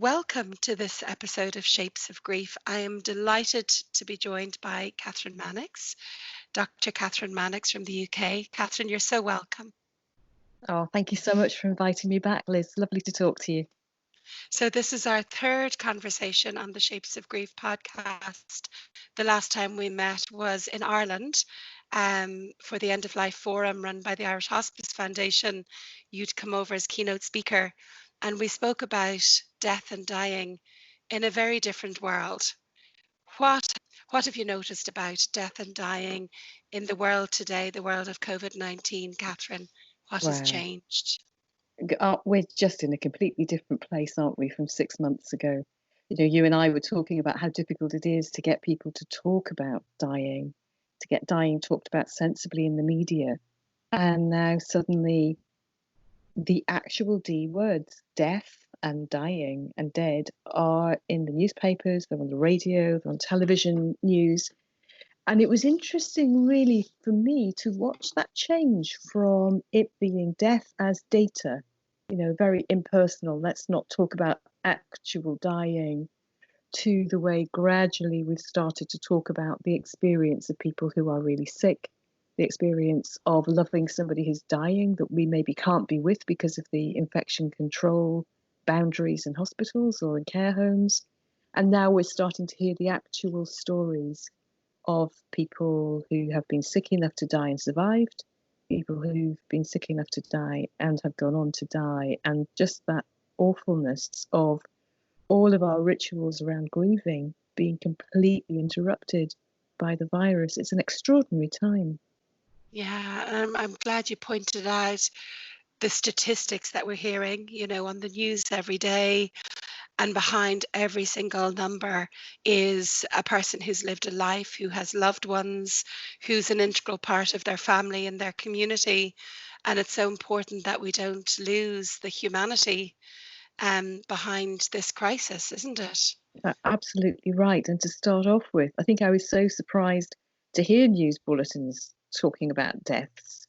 Welcome to this episode of Shapes of Grief. I am delighted to be joined by Kathryn Mannix, Dr. Kathryn Mannix from the UK. Kathryn, you're so welcome. Oh, thank you so much for inviting me back, Liz. Lovely to talk to you. So this is our third conversation on the Shapes of Grief podcast. The last time we met was in Ireland for the End of Life Forum run by the Irish Hospice Foundation. You'd come over as keynote speaker, and we spoke about death and dying in a very different world. What have you noticed about death and dying in the world today, the world of COVID-19, Kathryn? What has changed? We're just in a completely different place, aren't we, from 6 months ago? You and I were talking about how difficult it is to get people to talk about dying, to get dying talked about sensibly in the media. And now suddenly the actual D words, death and dying and dead, are in the newspapers, they're on the radio, they're on television news. And it was interesting, really, for me to watch that change from it being death as data, very impersonal, let's not talk about actual dying, to the way gradually we've started to talk about the experience of people who are really sick, the experience of loving somebody who's dying that we maybe can't be with because of the infection control boundaries in hospitals or in care homes. And now we're starting to hear the actual stories of people who have been sick enough to die and survived, people who've been sick enough to die and have gone on to die, and just that awfulness of all of our rituals around grieving being completely interrupted by the virus. It's an extraordinary time. Yeah, I'm glad you pointed out the statistics that we're hearing, on the news every day. And behind every single number is a person who's lived a life, who has loved ones, who's an integral part of their family and their community. And it's so important that we don't lose the humanity behind this crisis, isn't it? Absolutely right. And to start off with, I think I was so surprised to hear news bulletins talking about deaths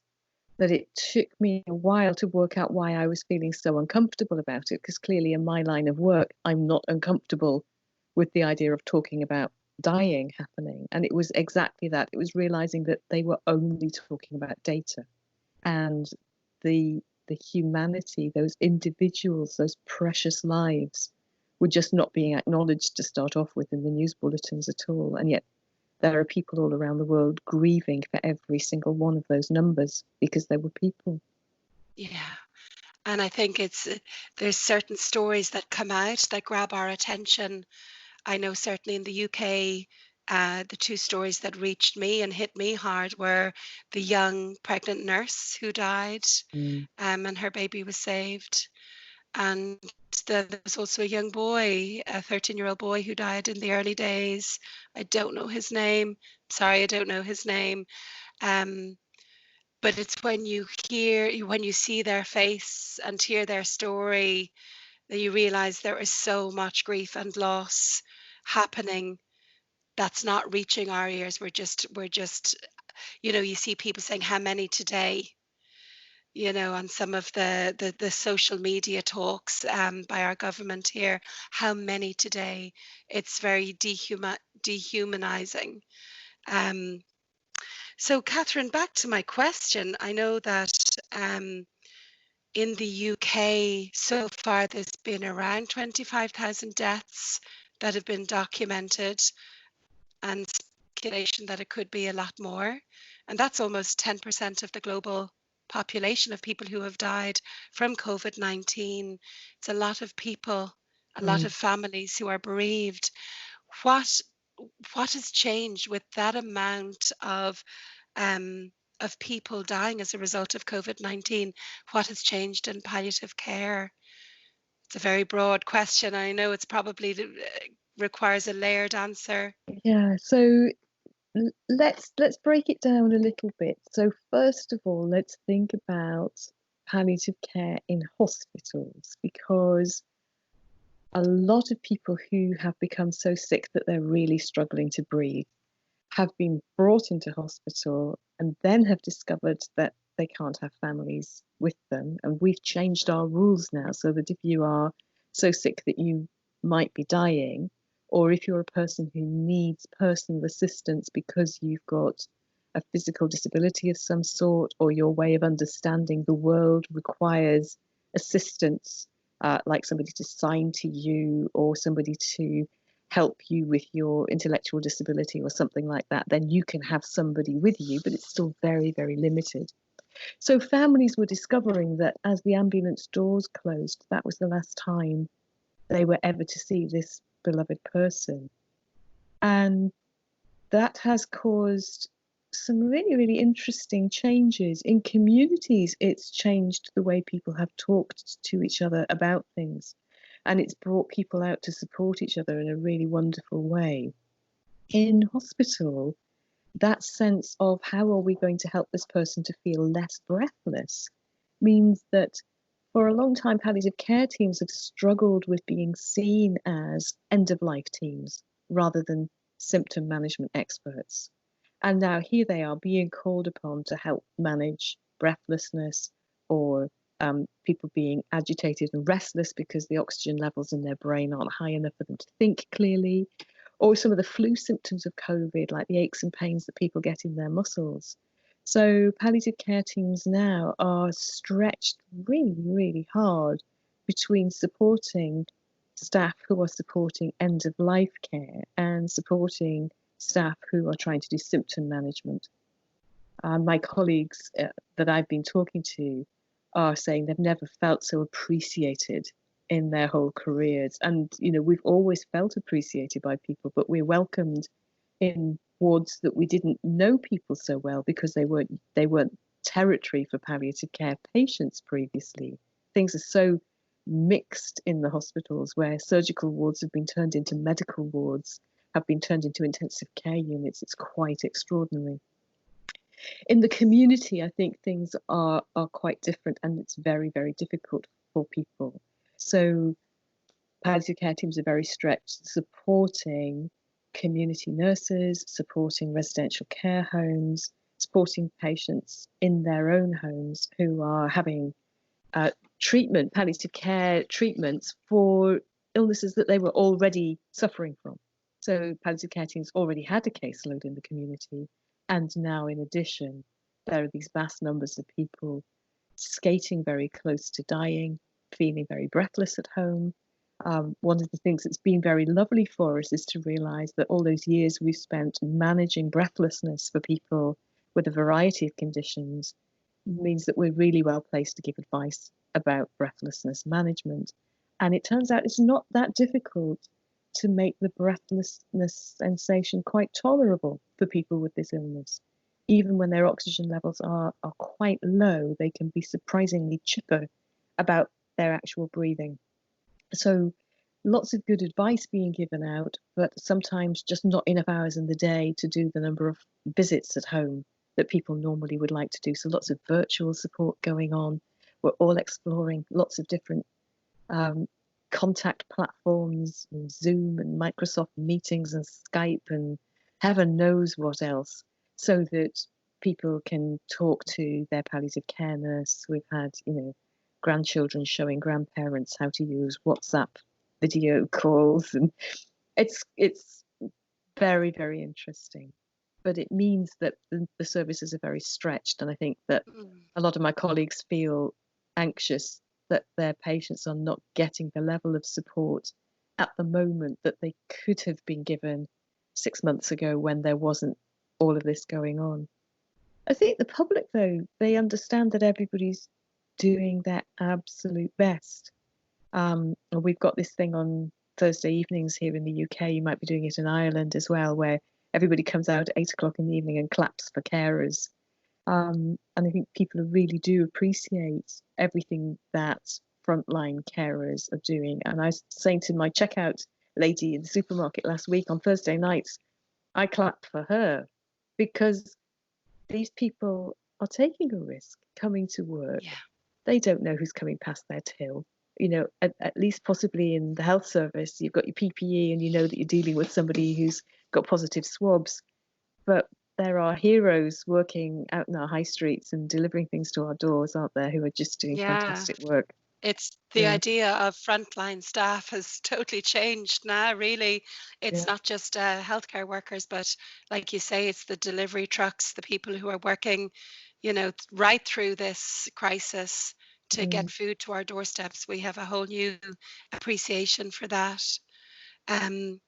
that it took me a while to work out why I was feeling so uncomfortable about it, because clearly in my line of work, I'm not uncomfortable with the idea of talking about dying happening. And it was exactly that. It was realizing that they were only talking about data, and the humanity, those individuals, those precious lives were just not being acknowledged to start off with in the news bulletins at all. And yet there are people all around the world grieving for every single one of those numbers because they were people. Yeah. And I think there's certain stories that come out that grab our attention. I know certainly in the UK, the two stories that reached me and hit me hard were the young pregnant nurse who died, and her baby was saved. And there was also a young boy, a 13-year-old boy who died in the early days. I don't know his name. Sorry, I don't know his name. But it's when you see their face and hear their story that you realize there is so much grief and loss happening that's not reaching our ears. We're just, you see people saying how many today, on some of the social media talks by our government here, how many today. It's very dehumanizing. So Kathryn, back to my question. I know that in the UK so far there's been around 25,000 deaths that have been documented, and speculation that it could be a lot more. And that's almost 10% of the global population of people who have died from COVID-19. It's a lot of people, a lot of families who are bereaved. What has changed with that amount of people dying as a result of COVID-19? What has changed in palliative care? It's a very broad question. I know it's probably requires a layered answer. Yeah, so let's break it down a little bit. So first of all, let's think about palliative care in hospitals, because a lot of people who have become so sick that they're really struggling to breathe have been brought into hospital and then have discovered that they can't have families with them. And we've changed our rules now so that if you are so sick that you might be dying, or if you're a person who needs personal assistance because you've got a physical disability of some sort, or your way of understanding the world requires assistance, like somebody to sign to you or somebody to help you with your intellectual disability or something like that, then you can have somebody with you, but it's still very, very limited. So families were discovering that as the ambulance doors closed, that was the last time they were ever to see this beloved person. And that has caused some really, really interesting changes in communities. It's changed the way people have talked to each other about things, and it's brought people out to support each other in a really wonderful way. In hospital, that sense of how are we going to help this person to feel less breathless means that for a long time, palliative care teams have struggled with being seen as end-of-life teams rather than symptom management experts. And now here they are being called upon to help manage breathlessness, or people being agitated and restless because the oxygen levels in their brain aren't high enough for them to think clearly, or some of the flu symptoms of COVID, like the aches and pains that people get in their muscles. So palliative care teams now are stretched really, really hard between supporting staff who are supporting end-of-life care and supporting staff who are trying to do symptom management. My colleagues that I've been talking to are saying they've never felt so appreciated in their whole careers. And, you know, we've always felt appreciated by people, but we're welcomed in wards that we didn't know people so well because they weren't territory for palliative care patients previously. Things are so mixed in the hospitals, where surgical wards have been turned into medical wards, have been turned into intensive care units. It's quite extraordinary. In the community, I think things are quite different, and it's very, very difficult for people. So palliative care teams are very stretched, supporting community nurses, supporting residential care homes, supporting patients in their own homes who are having palliative care treatments for illnesses that they were already suffering from. So palliative care teams already had a caseload in the community, and now in addition, there are these vast numbers of people skating very close to dying, feeling very breathless at home. One of the things that's been very lovely for us is to realise that all those years we've spent managing breathlessness for people with a variety of conditions means that we're really well placed to give advice about breathlessness management. And it turns out it's not that difficult to make the breathlessness sensation quite tolerable for people with this illness. Even when their oxygen levels are quite low, they can be surprisingly chipper about their actual breathing. So lots of good advice being given out, but sometimes just not enough hours in the day to do the number of visits at home that people normally would like to do. So lots of virtual support going on. We're all exploring lots of different contact platforms, and Zoom and Microsoft meetings and Skype and heaven knows what else, so that people can talk to their palliative care nurse. We've had, grandchildren showing grandparents how to use WhatsApp video calls, and it's very, very interesting. But it means that the services are very stretched, and I think that a lot of my colleagues feel anxious that their patients are not getting the level of support at the moment that they could have been given 6 months ago when there wasn't all of this going on. I think the public, though, they understand that everybody's doing their absolute best. We've got this thing on Thursday evenings here in the UK. You might be doing it in Ireland as well, where everybody comes out at 8 o'clock in the evening and claps for carers. And I think people really do appreciate everything that frontline carers are doing. And I was saying to my checkout lady in the supermarket last week on Thursday nights, I clapped for her, because these people are taking a risk coming to work. Yeah. They don't know who's coming past their till. At least possibly in the health service, you've got your PPE and you know that you're dealing with somebody who's got positive swabs. But there are heroes working out in our high streets and delivering things to our doors, aren't there, who are just doing fantastic work. It's the Yeah, idea of frontline staff has totally changed now, really. It's yeah, not just healthcare workers, but like you say, it's the delivery trucks, the people who are working, right through this crisis to get mm, food to our doorsteps. We have a whole new appreciation for that. Um,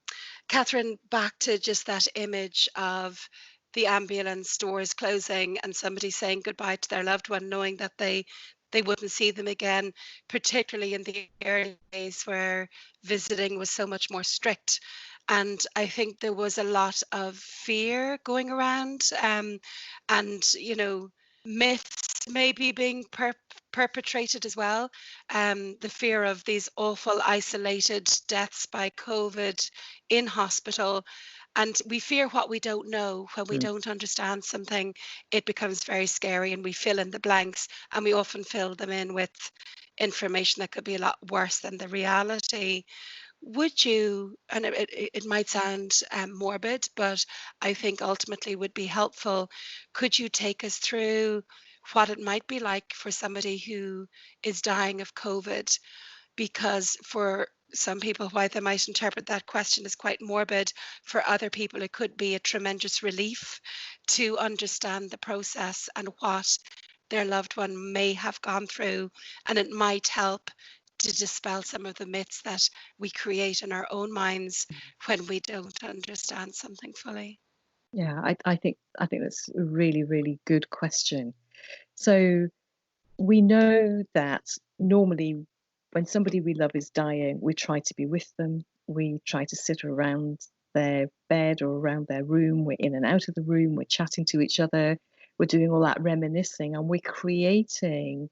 Catherine, back to just that image of the ambulance doors closing and somebody saying goodbye to their loved one, knowing that they wouldn't see them again, particularly in the early days where visiting was so much more strict. And I think there was a lot of fear going around, and myths maybe being perpetrated as well. The fear of these awful isolated deaths by COVID in hospital. And we fear what we don't know. When we mm. don't understand something, it becomes very scary and we fill in the blanks, and we often fill them in with information that could be a lot worse than the reality. Would you, and it might sound morbid, but I think ultimately would be helpful, could you take us through what it might be like for somebody who is dying of COVID? Because for some people, why they might interpret that question as quite morbid, for other people, it could be a tremendous relief to understand the process and what their loved one may have gone through. And it might help to dispel some of the myths that we create in our own minds when we don't understand something fully. Yeah. I think that's a really, really good question. So we know that normally when somebody we love is dying, we try to be with them. We try to sit around their bed or around their room. We're in and out of the room. We're chatting to each other. We're doing all that reminiscing, and we're creating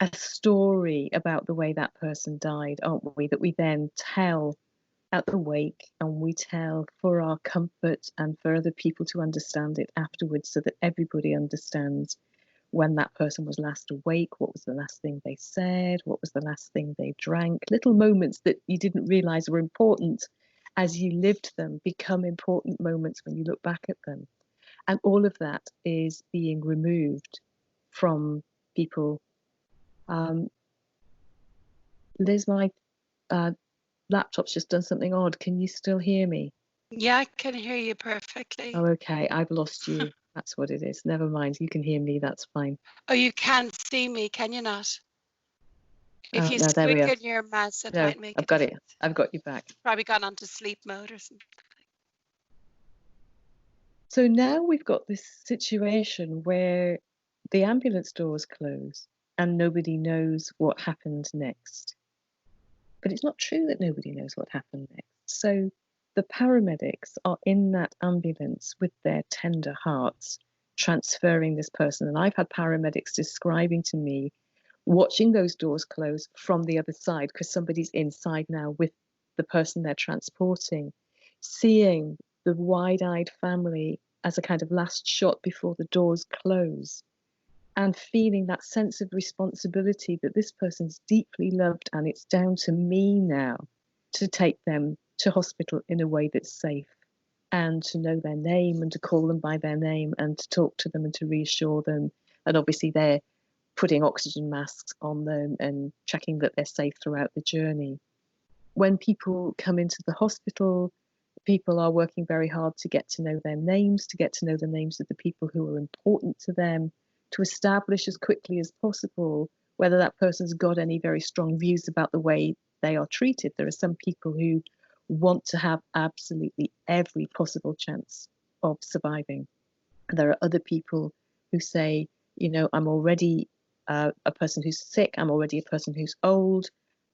a story about the way that person died, aren't we? That we then tell at the wake, and we tell for our comfort and for other people to understand it afterwards, so that everybody understands when that person was last awake, what was the last thing they said, what was the last thing they drank. Little moments that you didn't realize were important as you lived them become important moments when you look back at them. And all of that is being removed from people. um, Liz, my uh, laptop's just done something odd. Can you still hear me? Yeah, I can hear you perfectly. Oh, okay, I've lost you. That's what it is. Never mind, you can hear me, that's fine. Oh, you can't see me, can you not? If Oh, you no, there we are. quicken your mouse, it No, might make a I've got it. difference. I've got you back. Probably gone onto sleep mode or something. So now we've got this situation where the ambulance doors close and nobody knows what happened next. But it's not true that nobody knows what happened next. So the paramedics are in that ambulance with their tender hearts, transferring this person. And I've had paramedics describing to me watching those doors close from the other side, because somebody's inside now with the person they're transporting, seeing the wide-eyed family as a kind of last shot before the doors close, and feeling that sense of responsibility that this person's deeply loved, and it's down to me now to take them to hospital in a way that's safe, and to know their name and to call them by their name and to talk to them and to reassure them. And obviously they're putting oxygen masks on them and checking that they're safe throughout the journey. When people come into the hospital, people are working very hard to get to know their names, to get to know the names of the people who are important to them, to establish as quickly as possible whether that person's got any very strong views about the way they are treated. There are some people who want to have absolutely every possible chance of surviving. There are other people who say, I'm already a person who's sick, I'm already a person who's old.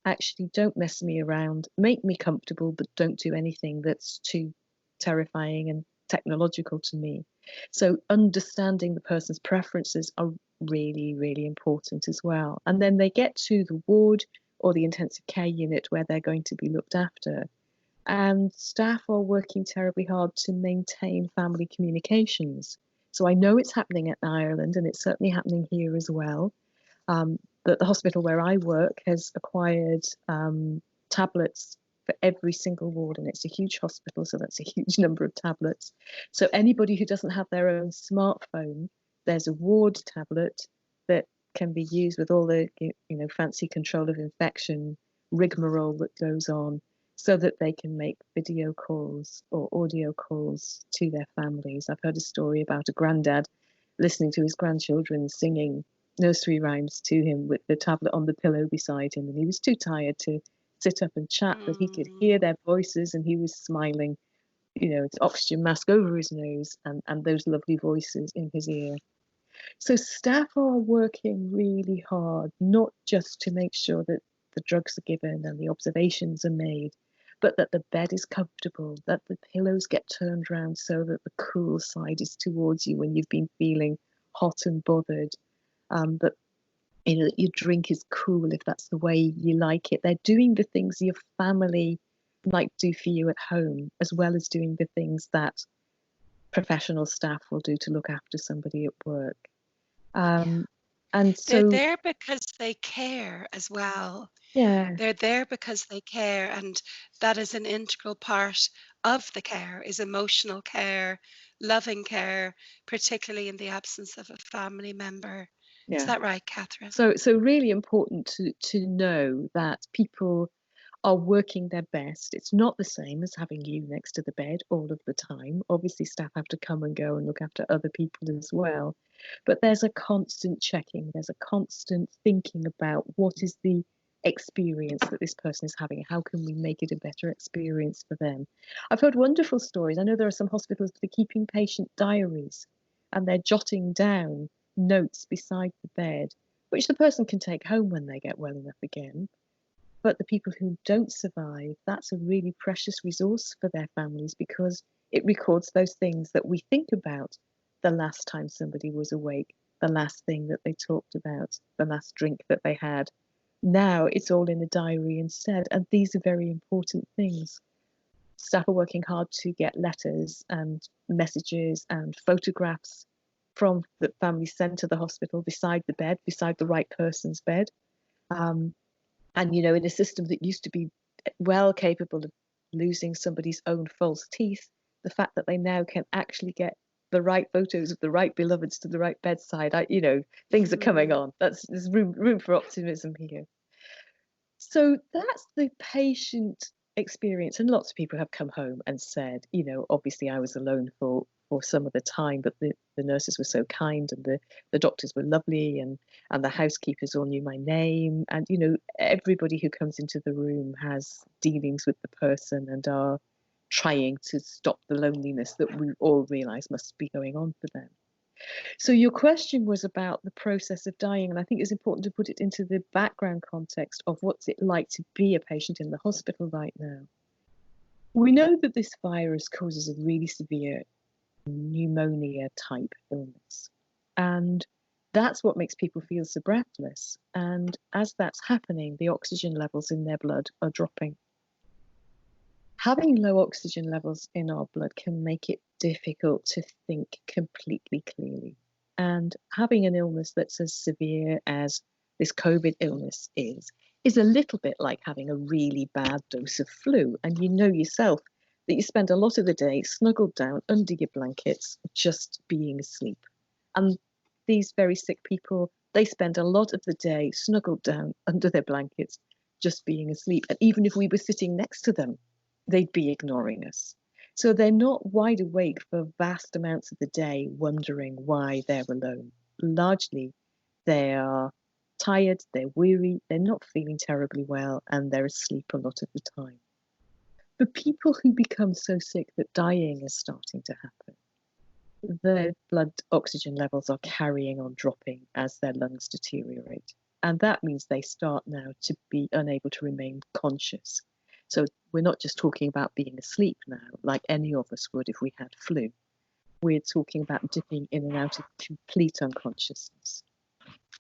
Actually, don't mess me around, make me comfortable, but don't do anything that's too terrifying and technological to me. So understanding the person's preferences are really, really important as well. And then they get to the ward or the intensive care unit where they're going to be looked after. And staff are working terribly hard to maintain family communications. So I know it's happening in Ireland, and it's certainly happening here as well. That the hospital where I work has acquired tablets for every single ward, and it's a huge hospital, so that's a huge number of tablets. So anybody who doesn't have their own smartphone, there's a ward tablet that can be used with all the fancy control of infection rigmarole that goes on, so that they can make video calls or audio calls to their families. I've heard a story about a granddad listening to his grandchildren singing nursery rhymes to him with the tablet on the pillow beside him, and he was too tired to sit up and chat, but he could hear their voices and he was smiling, its oxygen mask over his nose and those lovely voices in his ear. So staff are working really hard, not just to make sure that the drugs are given and the observations are made, but that the bed is comfortable, that the pillows get turned around so that the cool side is towards you when you've been feeling hot and bothered, that that your drink is cool if that's the way you like it. They're doing the things your family might do for you at home, as well as doing the things that professional staff will do to look after somebody at work. And They're so there because they care as well. yeah, They're there because they care, and that is an integral part of the care, is emotional care, loving care, particularly in the absence of a family member. Is yeah. that right, Kathryn? So really important to know that people are working their best. It's not the same as having you next to the bed all of the time. Obviously, staff have to come and go and look after other people as well. But there's a constant checking, there's a constant thinking about what is the experience that this person is having. How can we make it a better experience for them? I've heard wonderful stories. I know there are some hospitals that are keeping patient diaries and they're jotting down notes beside the bed, which the person can take home when they get well enough again. But the people who don't survive, that's a really precious resource for their families, because it records those things that we think about: the last time somebody was awake, the last thing that they talked about, the last drink that they had. Now it's all in a diary instead, and these are very important things. Staff are working hard to get letters and messages and photographs from the family sent to the hospital beside the bed, beside the right person's bed. And, in a system that used to be well capable of losing somebody's own false teeth, the fact that they now can actually get the right photos of the right beloveds to the right bedside, things are coming on. There's room for optimism here. So that's the patient experience. And lots of people have come home and said, obviously I was alone for some of the time, but the nurses were so kind, and the doctors were lovely, and the housekeepers all knew my name. And, everybody who comes into the room has dealings with the person and are trying to stop the loneliness that we all realise must be going on for them. So your question was about the process of dying, and I think it's important to put it into the background context of what's it like to be a patient in the hospital right now. We know that this virus causes a really severe pneumonia type illness, and that's what makes people feel so breathless. And as that's happening, the oxygen levels in their blood are dropping. Having low oxygen levels in our blood can make it difficult to think completely clearly. And having an illness that's as severe as this COVID illness is a little bit like having a really bad dose of flu. And you know yourself that you spend a lot of the day snuggled down under your blankets, just being asleep. And these very sick people, they spend a lot of the day snuggled down under their blankets, just being asleep. And even if we were sitting next to them, they'd be ignoring us. So they're not wide awake for vast amounts of the day, wondering why they're alone. Largely, they are tired, they're weary, they're not feeling terribly well, and they're asleep a lot of the time. For people who become so sick that dying is starting to happen, their blood oxygen levels are carrying on dropping as their lungs deteriorate. And that means they start now to be unable to remain conscious. So we're not just talking about being asleep now, like any of us would if we had flu. We're talking about dipping in and out of complete unconsciousness.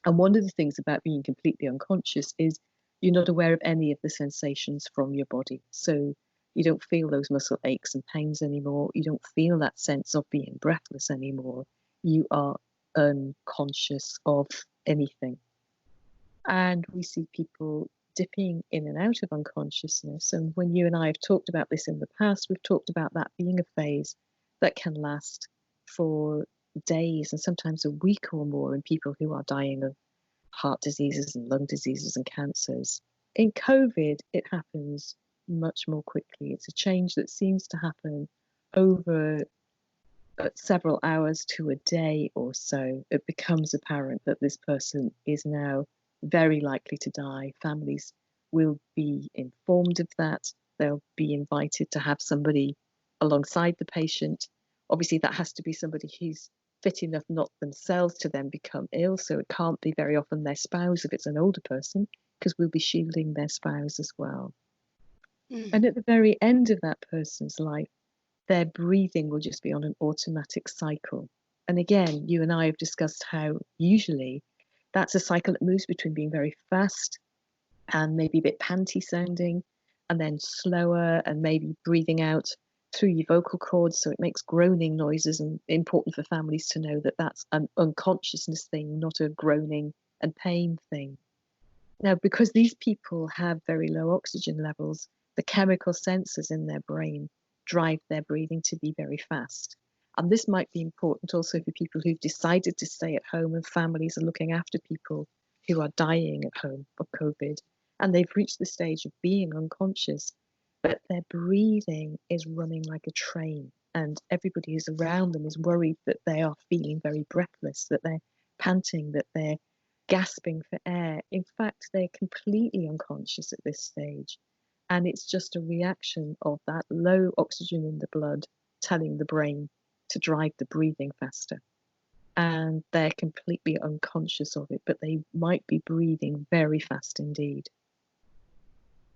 And one of the things about being completely unconscious is you're not aware of any of the sensations from your body. So you don't feel those muscle aches and pains anymore. You don't feel that sense of being breathless anymore. You are unconscious of anything. And we see people dipping in and out of unconsciousness. And when you and I have talked about this in the past, we've talked about that being a phase that can last for days and sometimes a week or more in people who are dying of heart diseases and lung diseases and cancers. In COVID, it happens much more quickly. It's a change that seems to happen over several hours to a day or so. It becomes apparent that this person is now very likely to die. Families will be informed of that. They'll be invited to have somebody alongside the patient. Obviously, that has to be somebody who's fit enough not themselves to then become ill. So it can't be very often their spouse if it's an older person, because we'll be shielding their spouse as well. And at the very end of that person's life, their breathing will just be on an automatic cycle. And again, you and I have discussed how usually that's a cycle that moves between being very fast and maybe a bit panty sounding, and then slower and maybe breathing out through your vocal cords, so it makes groaning noises, and important for families to know that that's an unconsciousness thing, not a groaning and pain thing. Now, because these people have very low oxygen levels, the chemical sensors in their brain drive their breathing to be very fast. And this might be important also for people who've decided to stay at home and families are looking after people who are dying at home of COVID, and they've reached the stage of being unconscious, but their breathing is running like a train, and everybody who's around them is worried that they are feeling very breathless, that they're panting, that they're gasping for air. In fact, they're completely unconscious at this stage. And it's just a reaction of that low oxygen in the blood telling the brain to drive the breathing faster. And they're completely unconscious of it, but they might be breathing very fast indeed.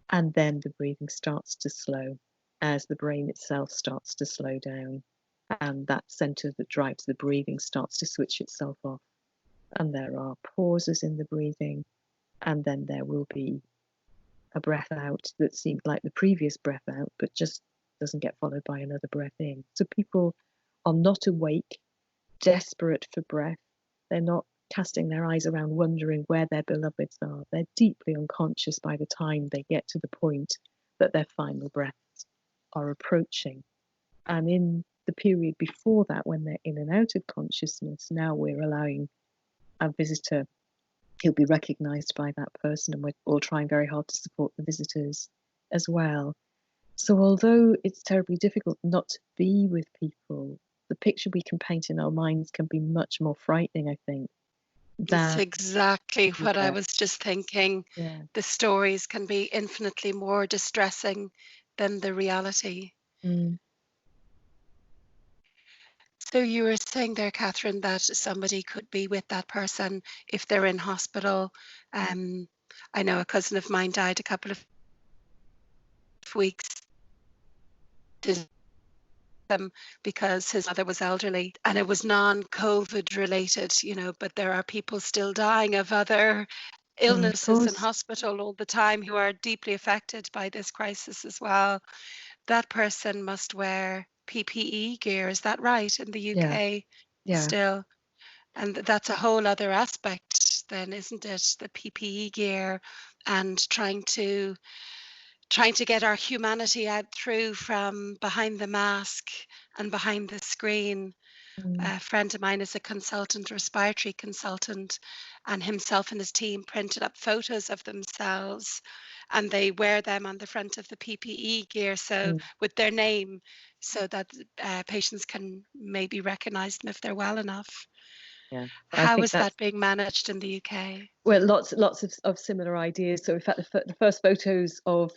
And then the breathing starts to slow as the brain itself starts to slow down. And that center that drives the breathing starts to switch itself off. And there are pauses in the breathing, and then there will be a breath out that seems like the previous breath out, but just doesn't get followed by another breath in. So people are not awake, desperate for breath. They're not casting their eyes around wondering where their beloveds are. They're deeply unconscious by the time they get to the point that their final breaths are approaching. And in the period before that, when they're in and out of consciousness, now we're allowing a visitor, he'll be recognised by that person, and we're all trying very hard to support the visitors as well. So although it's terribly difficult not to be with people, the picture we can paint in our minds can be much more frightening, I think. That's exactly what I Yeah. was just thinking. Yeah. The stories can be infinitely more distressing than the reality. So you were saying there, Kathryn, that somebody could be with that person if they're in hospital. I know a cousin of mine died a couple of weeks because his mother was elderly, and it was non-COVID related, but there are people still dying of other illnesses in hospital all the time who are deeply affected by this crisis as well. That person must wear PPE gear, is that right, in the UK? Yeah. Still? And that's a whole other aspect then, isn't it? The PPE gear and trying to get our humanity out through from behind the mask and behind the screen. A friend of mine is a consultant, respiratory consultant, and himself and his team printed up photos of themselves, and they wear them on the front of the PPE gear, so with their name, so that patients can maybe recognize them if they're well enough. Yeah. How is that being managed in the UK? Well, lots of similar ideas. So in fact, the first photos of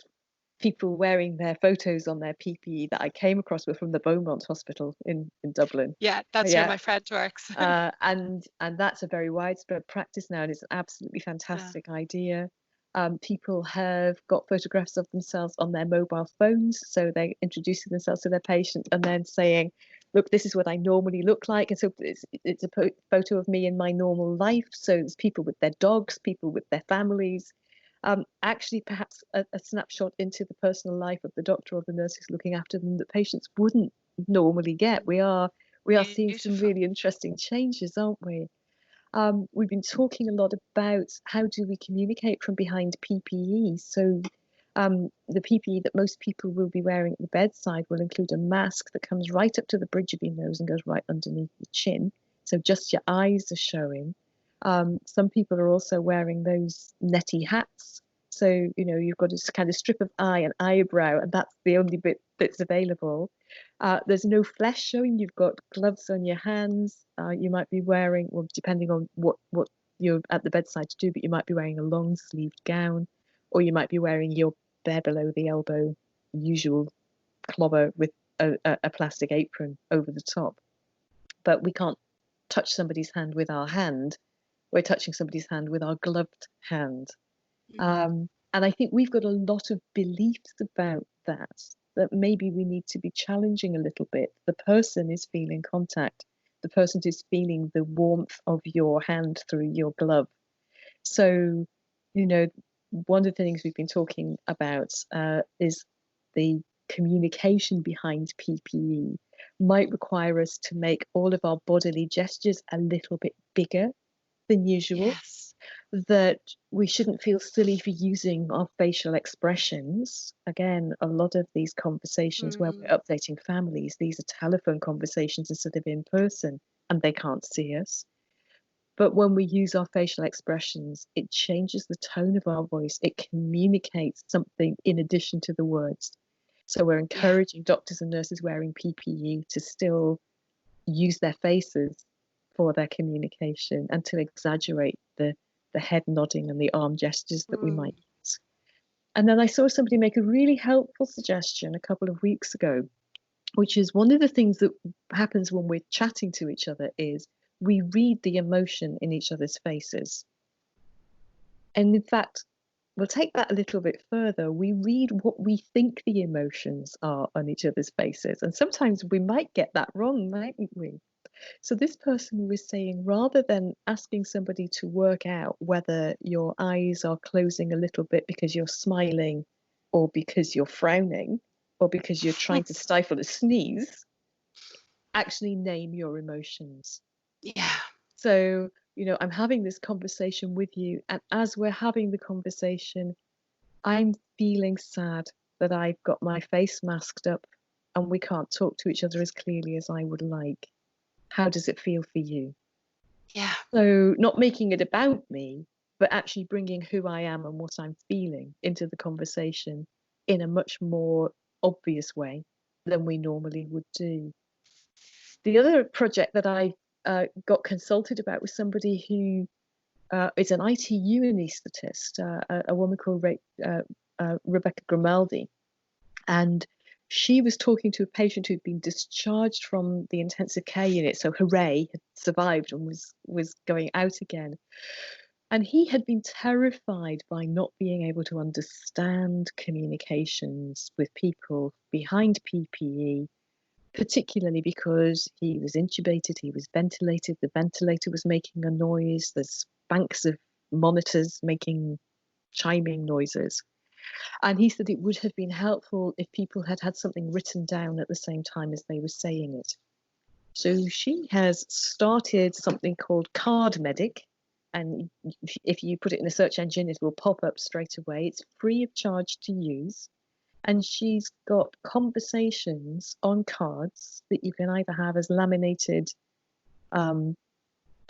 people wearing their photos on their PPE that I came across were from the Beaumont Hospital in Dublin. Yeah, that's where my friend works. And that's a very widespread practice now, and it's an absolutely fantastic idea. People have got photographs of themselves on their mobile phones, so they're introducing themselves to their patient and then saying, look, this is what I normally look like. And so it's a photo of me in my normal life. So it's people with their dogs, people with their families. Actually, perhaps a snapshot into the personal life of the doctor or the nurse who's looking after them that patients wouldn't normally get. We are seeing some really interesting changes, aren't we? We've been talking a lot about how do we communicate from behind PPE. So the PPE that most people will be wearing at the bedside will include a mask that comes right up to the bridge of your nose and goes right underneath your chin. So just your eyes are showing. Some people are also wearing those netty hats. So, you know, you've got this kind of strip of eye and eyebrow, and that's the only bit that's available. There's no flesh showing. You've got gloves on your hands. You might be wearing, well, depending on what you're at the bedside to do, but you might be wearing a long sleeved gown, or you might be wearing your bare below the elbow usual clobber with a plastic apron over the top. But we can't touch somebody's hand with our hand. We're touching somebody's hand with our gloved hand. And I think we've got a lot of beliefs about that maybe we need to be challenging a little bit. The person is feeling contact. The person is feeling the warmth of your hand through your glove. So, you know, one of the things we've been talking about is the communication behind PPE might require us to make all of our bodily gestures a little bit bigger than usual. Yes. That we shouldn't feel silly for using our facial expressions. Again, a lot of these conversations where we're updating families, these are telephone conversations instead of in person, and they can't see us. But when we use our facial expressions, it changes the tone of our voice. It communicates something in addition to the words. So we're encouraging doctors and nurses wearing PPE to still use their faces for their communication and to exaggerate the head nodding and the arm gestures that we might use. And then I saw somebody make a really helpful suggestion a couple of weeks ago, which is one of the things that happens when we're chatting to each other is we read the emotion in each other's faces. And in fact, we'll take that a little bit further. We read what we think the emotions are on each other's faces. And sometimes we might get that wrong, mightn't we? So this person was saying, rather than asking somebody to work out whether your eyes are closing a little bit because you're smiling or because you're frowning or because you're trying to stifle a sneeze, actually name your emotions. Yeah. So, you know, I'm having this conversation with you, and as we're having the conversation, I'm feeling sad that I've got my face masked up and we can't talk to each other as clearly as I would like. How does it feel for you? Yeah. So not making it about me, but actually bringing who I am and what I'm feeling into the conversation in a much more obvious way than we normally would do. The other project that I got consulted about was somebody who is an ITU anaesthetist, a woman called Rebecca Grimaldi. And she was talking to a patient who'd been discharged from the intensive care unit. So hooray, had survived and was going out again. And he had been terrified by not being able to understand communications with people behind PPE, particularly because he was intubated, he was ventilated, the ventilator was making a noise, there's banks of monitors making chiming noises. And he said it would have been helpful if people had had something written down at the same time as they were saying it. So she has started something called Card Medic. And if you put it in a search engine, it will pop up straight away. It's free of charge to use. And she's got conversations on cards that you can either have as laminated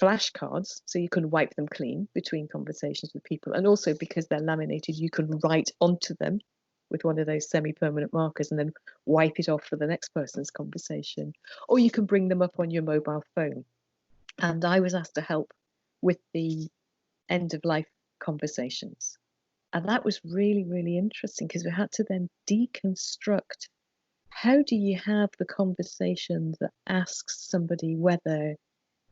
flashcards, so you can wipe them clean between conversations with people, and also because they're laminated, you can write onto them with one of those semi-permanent markers and then wipe it off for the next person's conversation, or you can bring them up on your mobile phone. And I was asked to help with the end of life conversations, and that was really, really interesting because we had to then deconstruct how do you have the conversation that asks somebody whether,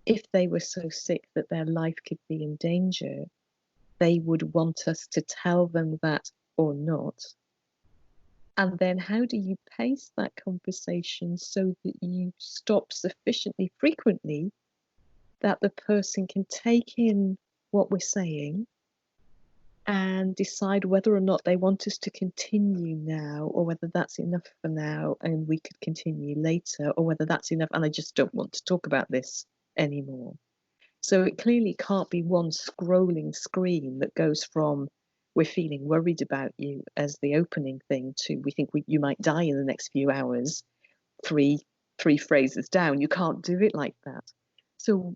if they were so sick that their life could be in danger, they would want us to tell them that or not. And then how do you pace that conversation so that you stop sufficiently frequently that the person can take in what we're saying and decide whether or not they want us to continue now, or whether that's enough for now and we could continue later, or whether that's enough and I just don't want to talk about this anymore. So it clearly can't be one scrolling screen that goes from we're feeling worried about you as the opening thing to we think you might die in the next few hours, three phrases down. You can't do it like that. So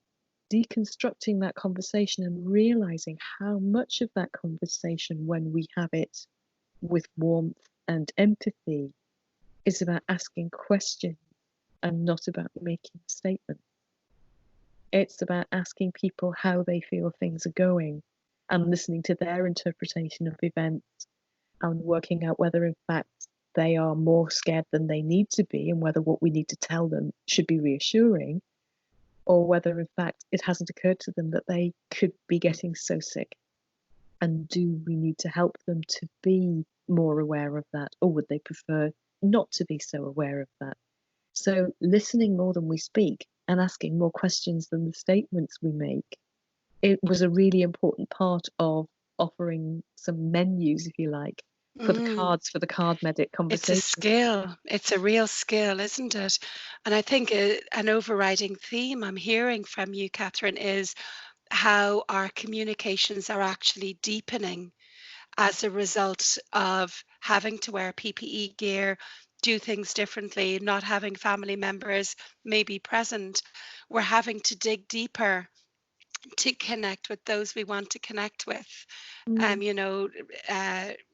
deconstructing that conversation and realizing how much of that conversation, when we have it with warmth and empathy, is about asking questions and not about making a statement. It's about asking people how they feel things are going and listening to their interpretation of events and working out whether in fact they are more scared than they need to be, and whether what we need to tell them should be reassuring, or whether in fact it hasn't occurred to them that they could be getting so sick. And do we need to help them to be more aware of that, or would they prefer not to be so aware of that? So listening more than we speak and asking more questions than the statements we make, it was a really important part of offering some menus, if you like, for the cards, for the card medic It's a conversation. skill. It's a real skill, isn't it? And I think an overriding theme I'm hearing from you, Kathryn, is how our communications are actually deepening as a result of having to wear PPE gear, do things differently, not having family members maybe present. We're having to dig deeper to connect with those we want to connect with. Mm. You know,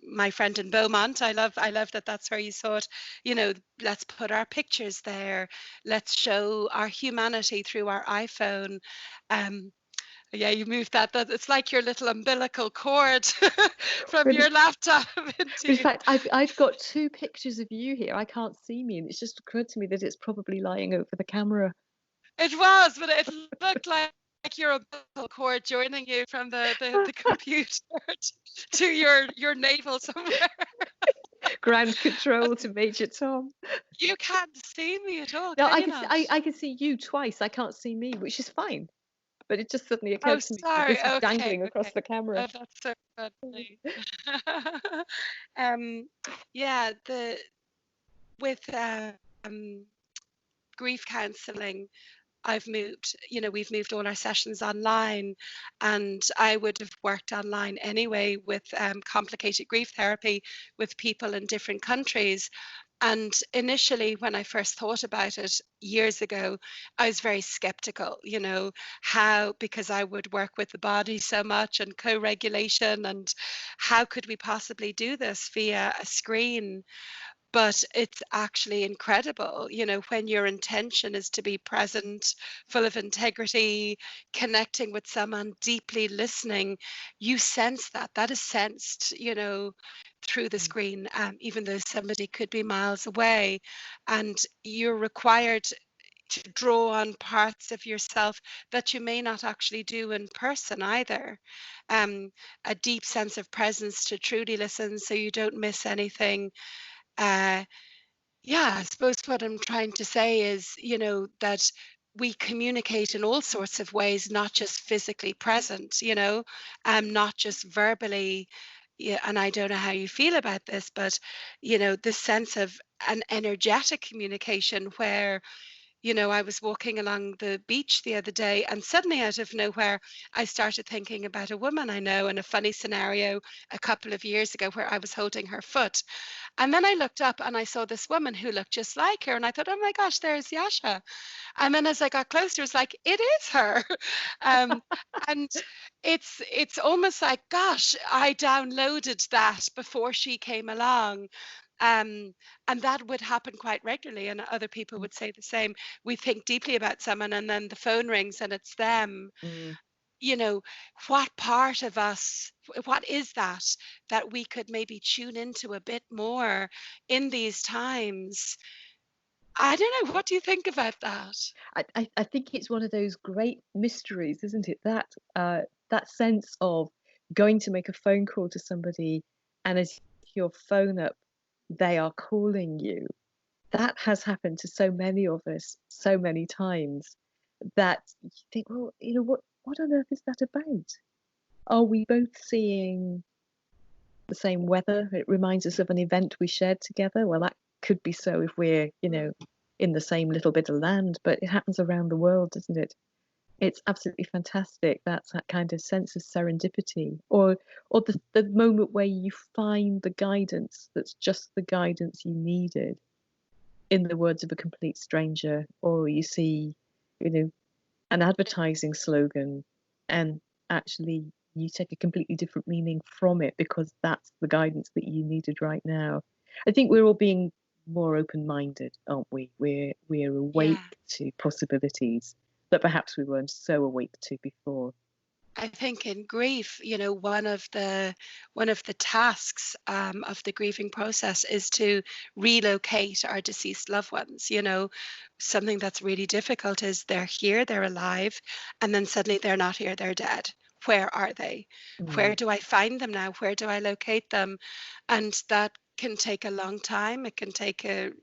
my friend in Beaumont, I love that that's where you saw it. You know, let's put our pictures there. Let's show our humanity through our iPhone. Um, yeah, you moved that it's like your little umbilical cord from But your laptop in into. fact, I've got 2 pictures of you here. I can't see me, and it's just occurred to me that it's probably lying over the camera. It was, but it looked like your umbilical cord joining you from the computer to your navel somewhere. Ground But control to Major Tom. you can't see me at all, No, can I you can see, not? I can see you twice. I can't see me, which is fine. But it just suddenly Oh, occurred to me that sorry. this is Okay, dangling across okay. the camera. Oh, that's so funny. Um, yeah, the with grief counselling, we've moved all our sessions online, and I would have worked online anyway with complicated grief therapy with people in different countries. And initially, when I first thought about it years ago, I was very skeptical, because I would work with the body so much and co regulation, and how could we possibly do this via a screen? But it's actually incredible, when your intention is to be present, full of integrity, connecting with someone, deeply listening, you sense that is sensed, through the Mm. screen, even though somebody could be miles away. And you're required to draw on parts of yourself that you may not actually do in person either. A deep sense of presence to truly listen so you don't miss anything. uh, yeah, I suppose what I'm trying to say is, that we communicate in all sorts of ways, not just physically present, not just verbally. Yeah, and I don't know how you feel about this, but the sense of an energetic communication where, I was walking along the beach the other day, and suddenly out of nowhere, I started thinking about a woman I know in a funny scenario a couple of years ago where I was holding her foot. And then I looked up and I saw this woman who looked just like her. And I thought, oh my gosh, there's Yasha. And then as I got closer, it's like, it is her. Um, and it's almost like, gosh, I downloaded that before she came along. Um, and that would happen quite regularly, and other people would say the same. We think deeply about someone, and then the phone rings and it's them. Mm. you know, what part of us, what is that that we could maybe tune into a bit more in these times? I don't know. What do you think about that? I think it's one of those great mysteries, isn't it? That sense of going to make a phone call to somebody, and as your phone up, they are calling you. That has happened to so many of us so many times that you think, well, what on earth is that about? Are we both seeing the same weather? It reminds us of an event we shared together. Well, that could be so if we're, in the same little bit of land, but it happens around the world, doesn't it? It's absolutely fantastic. That's that kind of sense of serendipity, or the moment where you find the guidance that's just the guidance you needed, in the words of a complete stranger, or you see, you know, an advertising slogan, and actually you take a completely different meaning from it because that's the guidance that you needed right now. I think we're all being more open-minded, aren't we? We're awake Yeah. to possibilities that perhaps we weren't so awake to before. I think in grief, one of the tasks of the grieving process is to relocate our deceased loved ones. Something that's really difficult is they're here, they're alive, and then suddenly they're not here, they're dead. Where are they? Mm. Where do I find them now? Where do I locate them? And that can take a long time. It can take a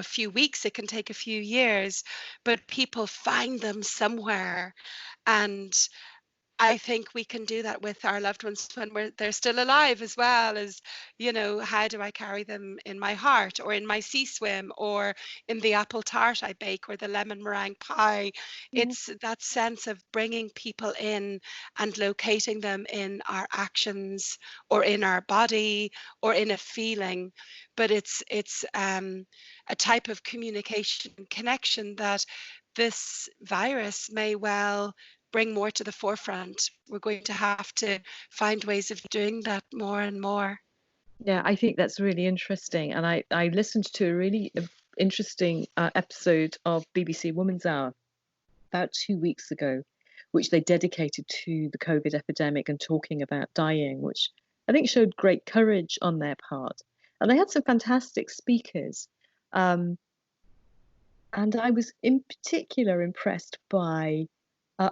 few weeks. It can take a few years, but people find them somewhere. And I think we can do that with our loved ones when they're still alive as well as, how do I carry them in my heart or in my sea swim or in the apple tart I bake or the lemon meringue pie. Yeah. It's that sense of bringing people in and locating them in our actions or in our body or in a feeling. But it's a type of communication and connection that this virus may well bring more to the forefront. We're going to have to find ways of doing that more and more. Yeah, I think that's really interesting. And I listened to a really interesting episode of BBC Woman's Hour about 2 weeks ago, which they dedicated to the COVID epidemic and talking about dying, which I think showed great courage on their part. And they had some fantastic speakers. Um, and I was in particular impressed by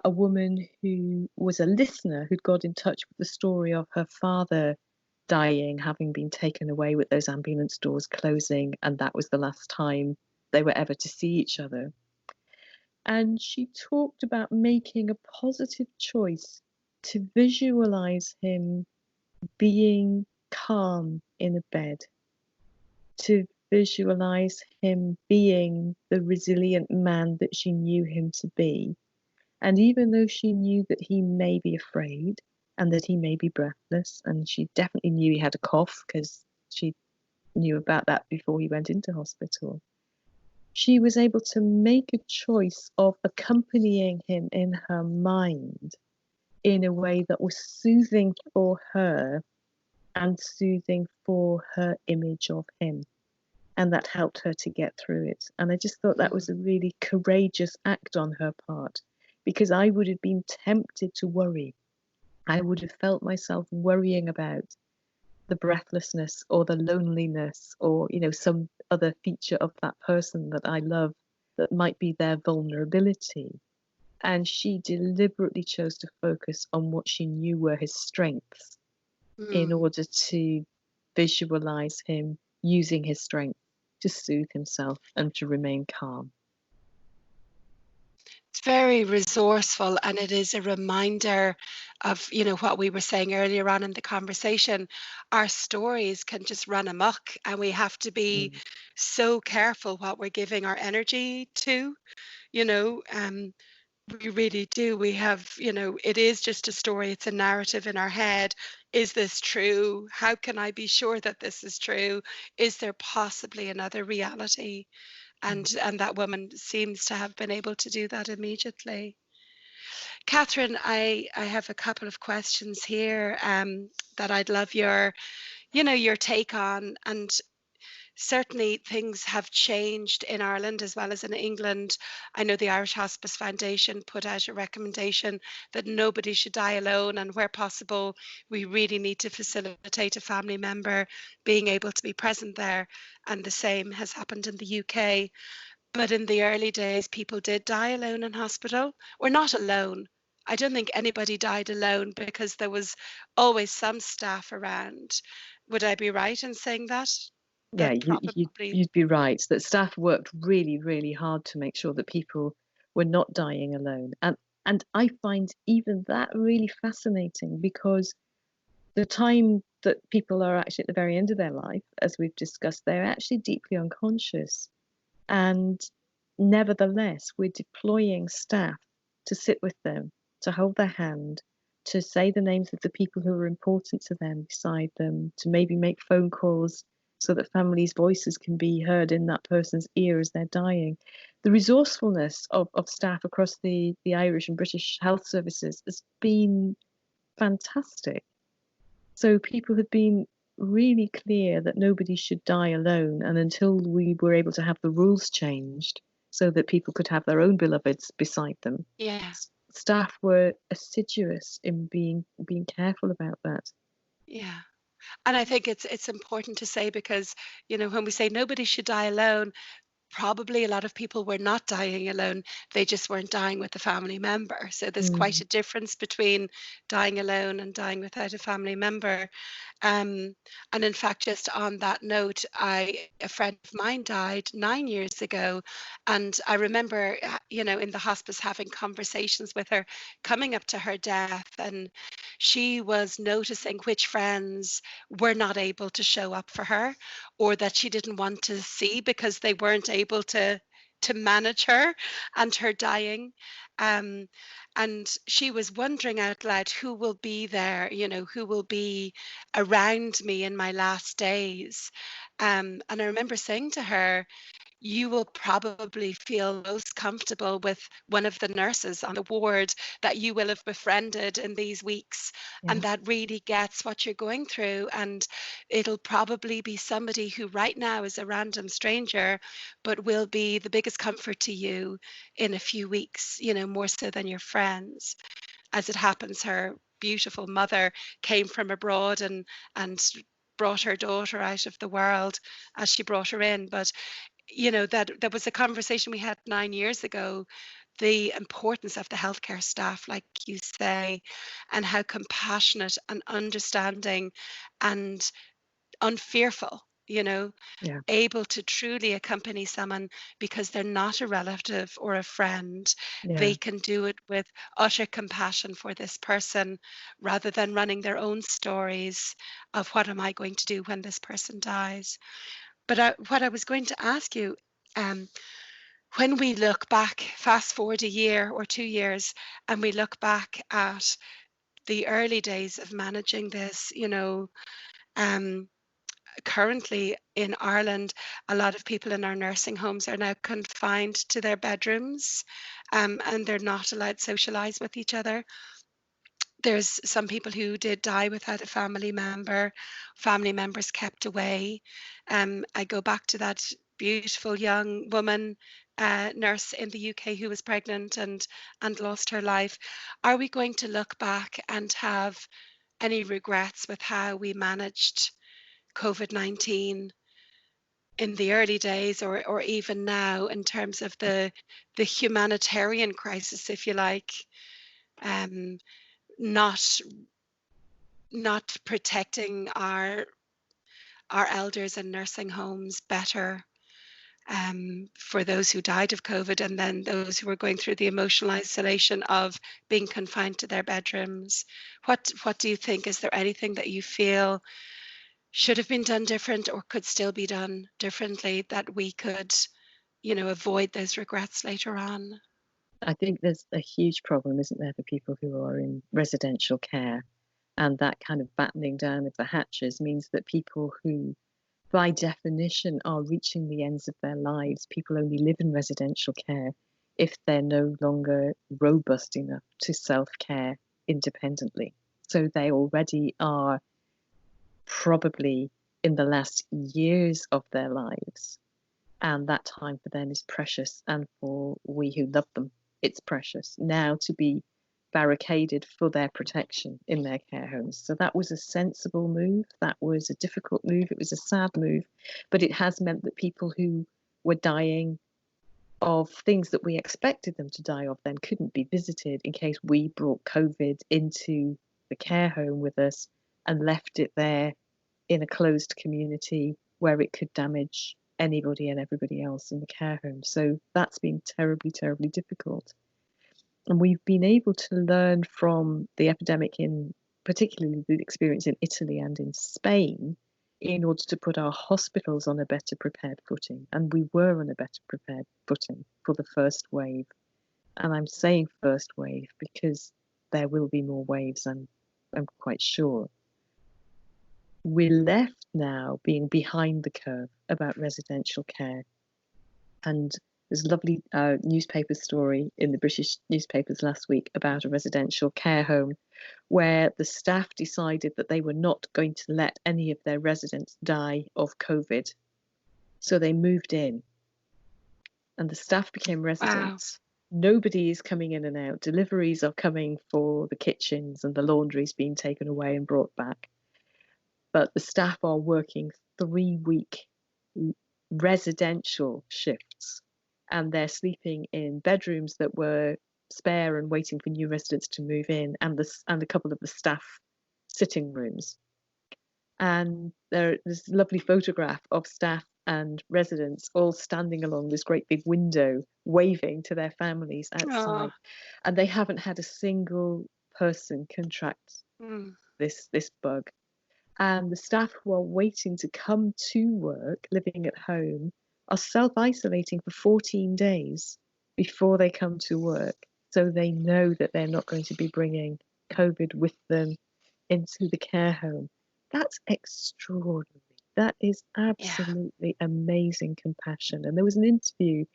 a woman who was a listener who'd got in touch with the story of her father dying, having been taken away with those ambulance doors closing, and that was the last time they were ever to see each other. And she talked about making a positive choice to visualize him being calm in a bed, to visualize him being the resilient man that she knew him to be. And even though she knew that he may be afraid and that he may be breathless, and she definitely knew he had a cough because she knew about that before he went into hospital, she was able to make a choice of accompanying him in her mind in a way that was soothing for her and soothing for her image of him. And that helped her to get through it. And I just thought that was Mm. a really courageous act on her part, because I would have been tempted to worry. I would have felt myself worrying about the breathlessness or the loneliness or, some other feature of that person that I love that might be their vulnerability. And she deliberately chose to focus on what she knew were his strengths in Mm. order to visualize him using his strength to soothe himself and to remain calm. It's very resourceful, and it is a reminder of, what we were saying earlier on in the conversation. Our stories can just run amok, and we have to be Mm. so careful what we're giving our energy to, you know. We really do. We have, it is just a story, it's a narrative in our head. Is this true? How can I be sure that this is true? Is there possibly another reality? And that woman seems to have been able to do that immediately. Catherine, I have a couple of questions here that I'd love your take on. And certainly things have changed in Ireland as well as in England. I know the Irish Hospice Foundation put out a recommendation that nobody should die alone, and where possible, we really need to facilitate a family member being able to be present there. And the same has happened in the UK. But in the early days, people did die alone in hospital, or not alone. I don't think anybody died alone because there was always some staff around. Would I be right in saying that? Yeah, That probably, you'd be right that staff worked really, really hard to make sure that people were not dying alone. And I find even that really fascinating because the time that people are actually at the very end of their life, as we've discussed, they're actually deeply unconscious. And nevertheless, we're deploying staff to sit with them, to hold their hand, to say the names of the people who are important to them beside them, to maybe make phone calls so that families' voices can be heard in that person's ear as they're dying. The resourcefulness of staff across the Irish and British health services has been fantastic. So people have been really clear that nobody should die alone, and until we were able to have the rules changed so that people could have their own beloveds beside them, Yeah. staff were assiduous in being careful about that. Yeah. And I think it's important to say, because, when we say nobody should die alone, probably a lot of people were not dying alone. They just weren't dying with a family member. So there's quite Mm, a difference between dying alone and dying without a family member. Um, and in fact, just on that note, a friend of mine died 9 years ago, and I remember, in the hospice having conversations with her coming up to her death, and she was noticing which friends were not able to show up for her, or that she didn't want to see because they weren't able to manage her and her dying. Um, and she was wondering out loud, who will be there, who will be around me in my last days. And I remember saying to her, you will probably feel most comfortable with one of the nurses on the ward that you will have befriended in these weeks, and yeah, that really gets what you're going through. And it'll probably be somebody who right now is a random stranger, but will be the biggest comfort to you in a few weeks, more so than your friends. As it happens, her beautiful mother came from abroad and brought her daughter out of the world as she brought her in. But that there was a conversation we had 9 years ago, the importance of the healthcare staff, like you say, and how compassionate and understanding and unfearful, yeah, able to truly accompany someone because they're not a relative or a friend. yeah, They can do it with utter compassion for this person, rather than running their own stories of what am I going to do when this person dies. But what I was going to ask you, um, when we look back, fast forward a year or 2 years, and we look back at the early days of managing this, um, currently in Ireland, a lot of people in our nursing homes are now confined to their bedrooms, and they're not allowed to socialise with each other. There's some people who did die without a family members kept away. I go back to that beautiful young woman, nurse in the UK, who was pregnant and lost her life. Are we going to look back and have any regrets with how we managed COVID-19 in the early days, or even now, in terms of the humanitarian crisis, if you like, um, not not protecting our elders in nursing homes better, for those who died of COVID, and then those who were going through the emotional isolation of being confined to their bedrooms? What do you think? Is there anything that you feel should have been done different, or could still be done differently, that we could, avoid those regrets later on? I think there's a huge problem, isn't there, for people who are in residential care, and that kind of battening down of the hatches means that people who by definition are reaching the ends of their lives, people only live in residential care if they're no longer robust enough to self-care independently. So they already are probably in the last years of their lives, and that time for them is precious, and for we who love them, it's precious now to be barricaded for their protection in their care homes. So that was a sensible move. That was a difficult move. It was a sad move, but it has meant that people who were dying of things that we expected them to die of then couldn't be visited in case we brought COVID into the care home with us and left it there in a closed community where it could damage anybody and everybody else in the care home. So that's been terribly, terribly difficult. And we've been able to learn from the epidemic, in particularly the experience in Italy and in Spain, in order to put our hospitals on a better prepared footing. And we were on a better prepared footing for the first wave. And I'm saying first wave because there will be more waves, I'm quite sure. We're left now being behind the curve about residential care. And there's a lovely newspaper story in the British newspapers last week about a residential care home where the staff decided that they were not going to let any of their residents die of COVID. So they moved in and the staff became Wow. residents. Nobody is coming in and out. Deliveries are coming for the kitchens and the laundry's being taken away and brought back. But the staff are working 3-week residential shifts and they're sleeping in bedrooms that were spare and waiting for new residents to move in, and a couple of the staff sitting rooms. And there's a lovely photograph of staff and residents all standing along this great big window waving to their families outside. And they haven't had a single person contract this bug. And the staff who are waiting to come to work, living at home, are self-isolating for 14 days before they come to work. So they know that they're not going to be bringing COVID with them into the care home. That's extraordinary. That is absolutely amazing compassion. And there was an interview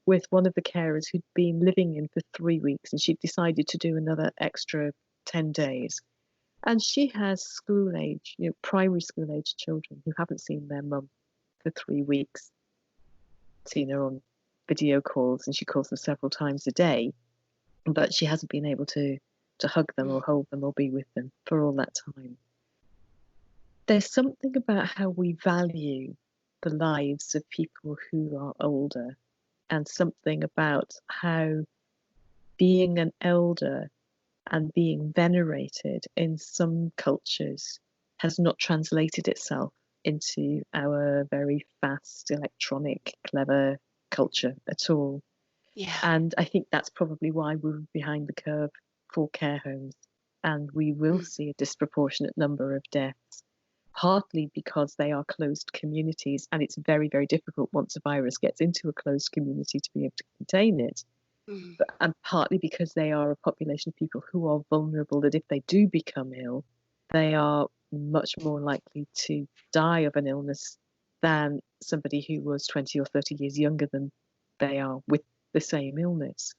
with one of the carers who'd been living in for 3 weeks and she'd decided to do another extra 10 days. And she has school age, primary school age children who haven't seen their mum for 3 weeks. Seen her on video calls and she calls them several times a day, but she hasn't been able to hug them or hold them or be with them for all that time. There's something about how we value the lives of people who are older, and something about how being an elder and being venerated in some cultures has not translated itself into our very fast, electronic, clever culture at all. Yeah. And I think that's probably why we're behind the curve for care homes. And we will see a disproportionate number of deaths, partly because they are closed communities. And it's very, very difficult once a virus gets into a closed community to be able to contain it. And partly because they are a population of people who are vulnerable, that if they do become ill, they are much more likely to die of an illness than somebody who was 20 or 30 years younger than they are with the same illness.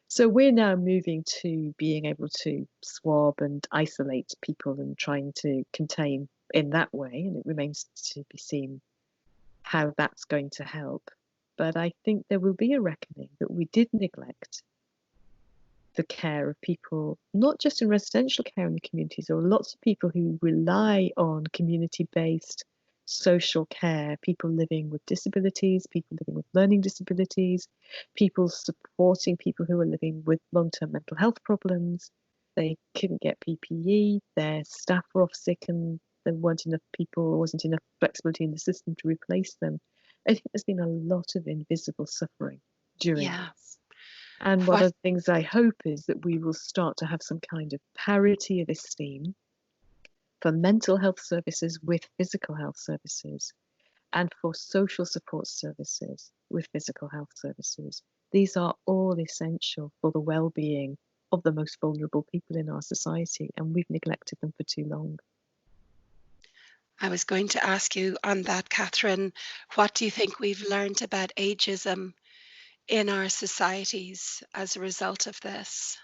So we're now moving to being able to swab and isolate people and trying to contain in that way, and it remains to be seen how that's going to help. But I think there will be a reckoning that we did neglect the care of people, not just in residential care in the communities. There are lots of people who rely on community-based social care, people living with disabilities, people living with learning disabilities, people supporting people who are living with long-term mental health problems. They couldn't get PPE, their staff were off sick and there weren't enough people, there wasn't enough flexibility in the system to replace them. I think there's been a lot of invisible suffering during this. And one of the things I hope is that we will start to have some kind of parity of esteem for mental health services with physical health services, and for social support services with physical health services. These are all essential for the well-being of the most vulnerable people in our society, and we've neglected them for too long. I was going to ask you on that, Kathryn, what do you think we've learned about ageism in our societies as a result of this?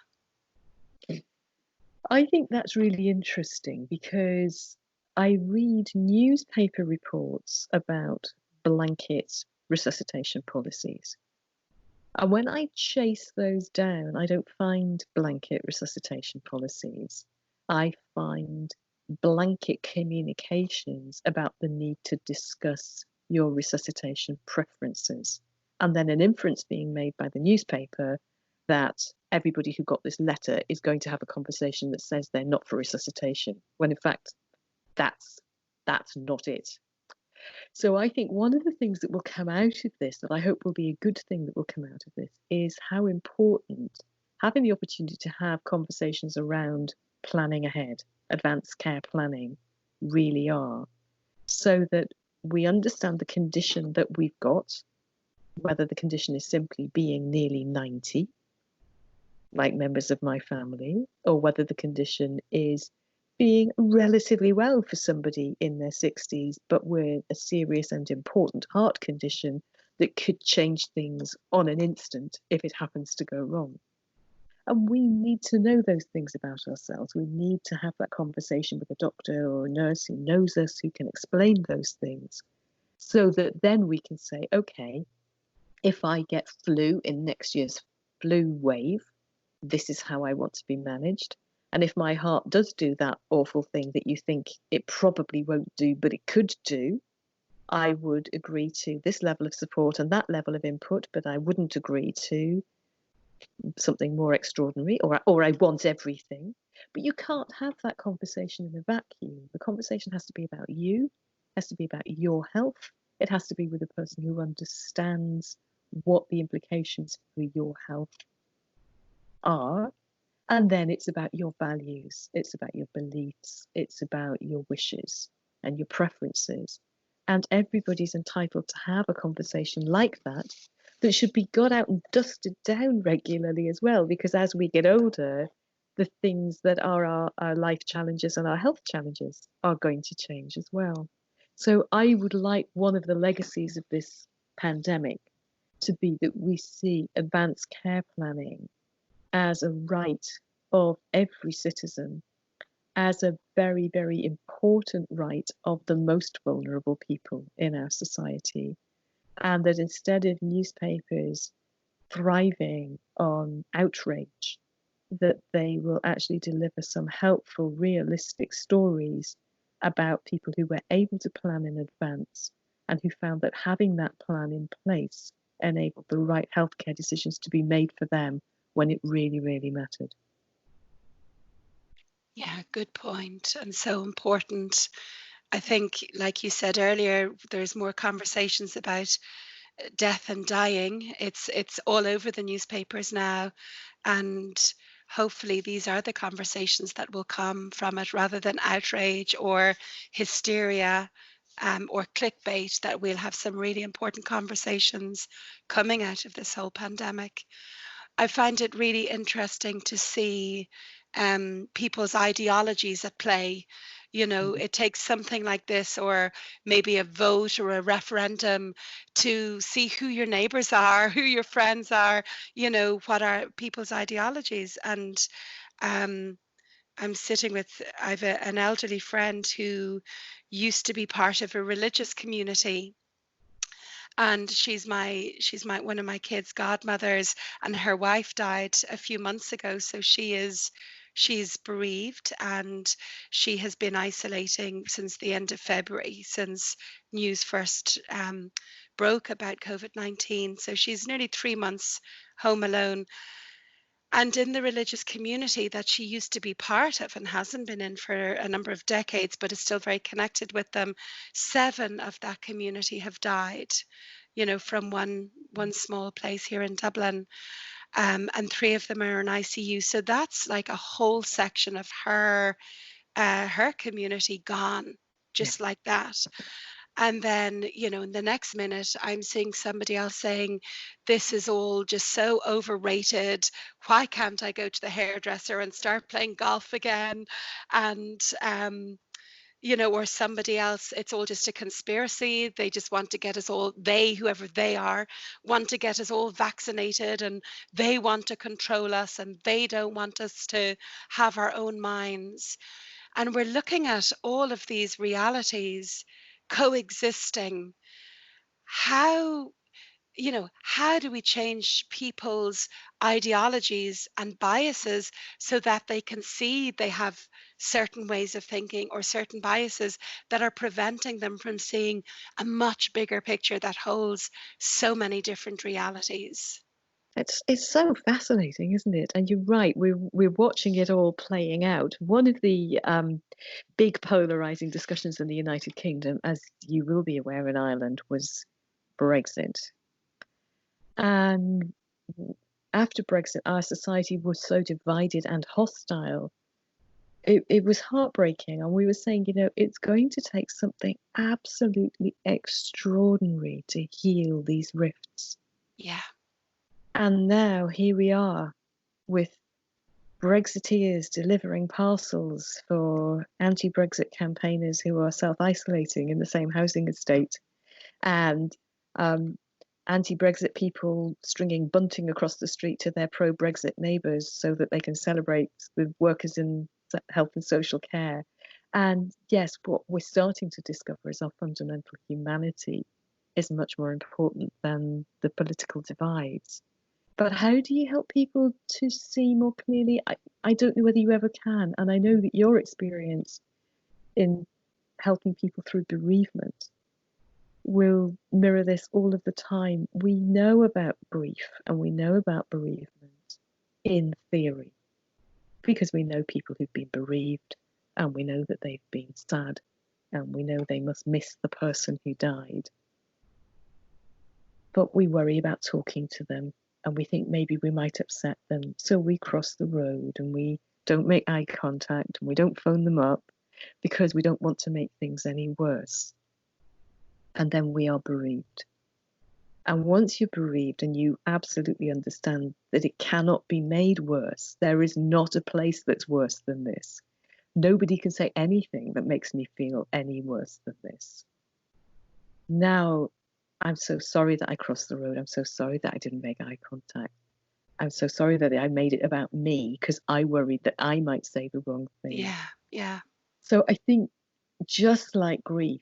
I think that's really interesting because I read newspaper reports about blanket resuscitation policies. And when I chase those down, I don't find blanket resuscitation policies. I find blanket communications about the need to discuss your resuscitation preferences. And then an inference being made by the newspaper that everybody who got this letter is going to have a conversation that says they're not for resuscitation, when in fact, that's not it. So I think one of the things that will come out of this, that I hope will be a good thing that will come out of this, is how important having the opportunity to have conversations around planning ahead, advanced care planning, really are, so that we understand the condition that we've got, whether the condition is simply being nearly 90, like members of my family, or whether the condition is being relatively well for somebody in their 60s, but with a serious and important heart condition that could change things on an instant if it happens to go wrong. And we need to know those things about ourselves. We need to have that conversation with a doctor or a nurse who knows us, who can explain those things, so that then we can say, okay, if I get flu in next year's flu wave, this is how I want to be managed. And if my heart does do that awful thing that you think it probably won't do, but it could do, I would agree to this level of support and that level of input, but I wouldn't agree to something more extraordinary, or I want everything. But you can't have that conversation in a vacuum. The conversation has to be about you, has to be about your health. It has to be with a person who understands what the implications for your health are. And then it's about your values, it's about your beliefs, it's about your wishes and your preferences. And everybody's entitled to have a conversation like that should be got out and dusted down regularly as well, because as we get older, the things that are our life challenges and our health challenges are going to change as well. So I would like one of the legacies of this pandemic to be that we see advanced care planning as a right of every citizen, as a very, very important right of the most vulnerable people in our society. And that instead of newspapers thriving on outrage, that they will actually deliver some helpful, realistic stories about people who were able to plan in advance and who found that having that plan in place enabled the right healthcare decisions to be made for them when it really, really mattered. Yeah, good point, and so important. I think, like you said earlier, there's more conversations about death and dying. It's all over the newspapers now, and hopefully these are the conversations that will come from it, rather than outrage or hysteria, or clickbait. That we'll have some really important conversations coming out of this whole pandemic. I find it really interesting to see people's ideologies at play. You know, it takes something like this, or maybe a vote or a referendum, to see who your neighbors are, who your friends are, you know, what are people's ideologies. And um, I'm sitting with, I have an elderly friend who used to be part of a religious community, and she's my one of my kids' godmothers, and her wife died a few months ago, so she's bereaved, and she has been isolating since the end of February, since news first broke about COVID-19. So she's nearly 3 months home alone. And in the religious community that she used to be part of and hasn't been in for a number of decades, but is still very connected with them, 7 of that community have died, you know, from one small place here in Dublin, and 3 of them are in ICU. So that's like a whole section of her community gone, Yeah. just like that. And then, you know, in the next minute, I'm seeing somebody else saying, this is all just so overrated. Why can't I go to the hairdresser and start playing golf again? And, you know, or somebody else, it's all just a conspiracy. They just want to get us all, whoever they are, want to get us all vaccinated, and they want to control us, and they don't want us to have our own minds. And we're looking at all of these realities coexisting. How, you know, how do we change people's ideologies and biases so that they can see they have certain ways of thinking or certain biases that are preventing them from seeing a much bigger picture that holds so many different realities? It's so fascinating, isn't it? And you're right, we're watching it all playing out. One of the big polarizing discussions in the United Kingdom, as you will be aware, in Ireland, was Brexit. And after Brexit, our society was so divided and hostile. It was heartbreaking. And we were saying, you know, it's going to take something absolutely extraordinary to heal these rifts. Yeah. And now here we are with Brexiteers delivering parcels for anti-Brexit campaigners who are self-isolating in the same housing estate, and anti-Brexit people stringing bunting across the street to their pro-Brexit neighbours so that they can celebrate with workers in health and social care. And yes, what we're starting to discover is our fundamental humanity is much more important than the political divides. But how do you help people to see more clearly? I don't know whether you ever can. And I know that your experience in helping people through bereavement will mirror this all of the time. We know about grief and we know about bereavement in theory because we know people who've been bereaved and we know that they've been sad and we know they must miss the person who died. But we worry about talking to them and we think maybe we might upset them. So we cross the road and we don't make eye contact and we don't phone them up because we don't want to make things any worse. And then we are bereaved. And once you're bereaved and you absolutely understand that it cannot be made worse, there is not a place that's worse than this. Nobody can say anything that makes me feel any worse than this. Now, I'm so sorry that I crossed the road. I'm so sorry that I didn't make eye contact. I'm so sorry that I made it about me because I worried that I might say the wrong thing. Yeah. So I think just like grief,